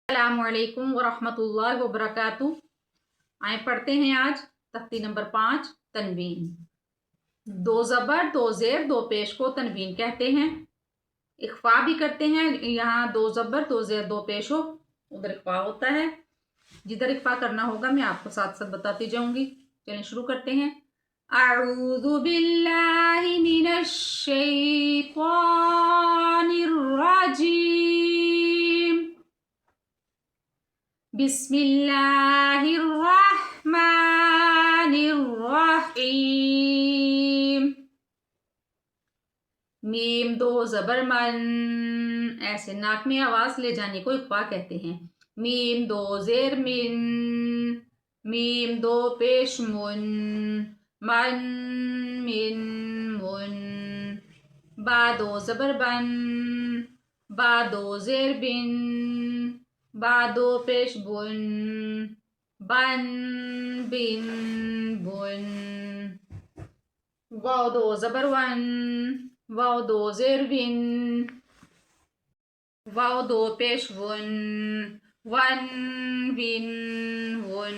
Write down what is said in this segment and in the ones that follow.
السلام علیکم ورحمۃ اللہ وبرکاتہ۔ آئیں پڑھتے ہیں آج تختی نمبر 5 تنوین۔ دو زبر دو زیر دو پیش کو تنوین کہتے ہیں۔ اخفا بھی کرتے ہیں، یہاں دو زبر دو زیر دو پیش ہو ادھر اخفا ہوتا ہے، جدھر اخفا کرنا ہوگا میں آپ کو ساتھ ساتھ بتاتی جاؤں گی۔ چلیں شروع کرتے ہیں۔ اعوذ باللہ من الشیطان الرجیم، بسم اللہ الرحمن الرحیم۔ میم دو زبر من، ایسے ناک میں آواز لے جانے کو اخفا کہتے ہیں۔ میم دو زیر من، میم دو پیش من، من من من۔ با دو زبر بن، با دو زیر بن، با دو پیش بن، بن بن بن۔ واو دو زبر ون، واو دو زیر ون، واو دو پیش ون، ون ون ون۔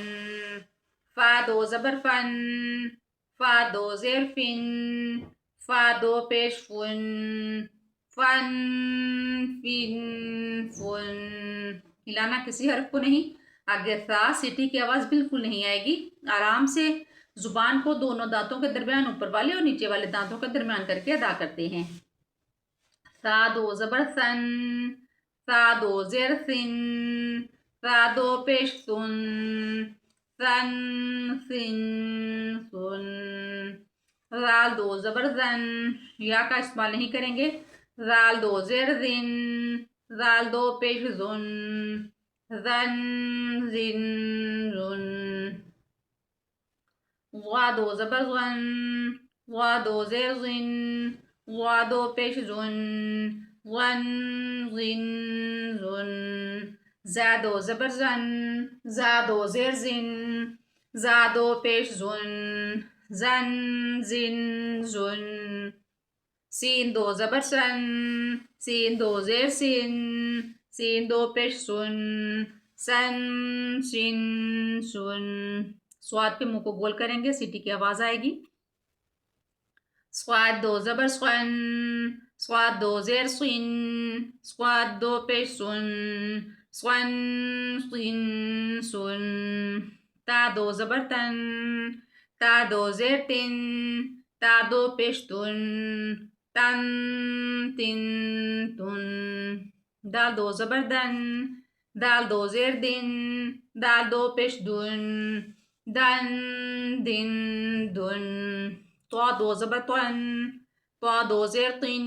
فا دو زبر فن، فا دو زیر فن، فا دو پیش فن، فن فن فن۔ ہلانا کسی حرف کو نہیں، آگے تھا سیٹی کی آواز بالکل نہیں آئے گی۔ آرام سے زبان کو دونوں دانتوں کے درمیان اوپر والے اور نیچے والے دانتوں کے درمیان کر کے ادا کرتے ہیں۔ سا دو زبر سن، سا دو زیر سن، سا دو پیش سن، سن سن سن۔ رال دو زبر زن، یا کا استعمال نہیں کریں گے۔ رال دو زیر زن، رال دو پیش زن، زن زن زن۔ وا دو زبر زن، وا دو زیر زن، وا دو پیش زن، ون زن زن۔ زا دو زبر زن، زا دو زیر زن، زا دو پیش زن، زن زن زن۔ سین دو زبر سن، سین دو زیر سن، سین دو پیش سن، سن سن سن۔ سواد پہ منہ کو گول کریں گے، سیٹی کی آواز آئے گی۔ سواد دو زبر سن، سواد دو زیر سن، سواد دو پیش سن، سن سن سن۔ تا دو زبر تن، تا دو زیر تن، تا دو پیش تن، تن تن تن۔ دال دو زبر دن، دال دو زیر دن، دال دو پیش دن، دن دن دن۔ طا دو زبر طن، طا دو زیر طن،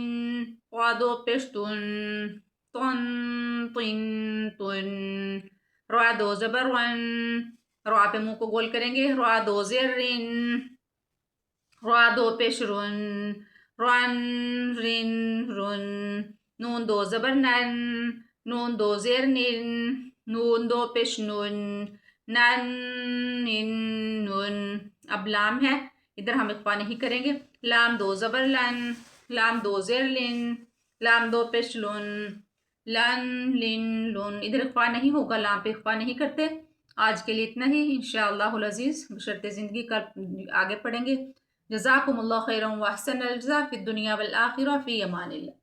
طا دو پیش طن، طن طن طن۔ را دو زبر ون، را پہ منہ کو گول کریں گے۔ را دو زیر رن، را دو پیش رن، رن رن رن۔ نون دو زبر نن، نون دو زیر نن، نون دو پیش نن، نن نن نن۔ اب لام ہے، ادھر ہم اخفا نہیں کریں گے۔ لام دو زبر لن، لام دو زیر لن، لام دو پیش لن، لن لن لن۔ ادھر اخفا نہیں ہوگا، لام پہ اخفا نہیں کرتے۔ آج کے لیے اتنا ہی، انشاءاللہ العزیز بشرط زندگی کل آگے پڑھیں گے۔ جزاکم اللہ خیرا و احسن الجزا فی الدنیا والآخرہ، فی امان اللہ۔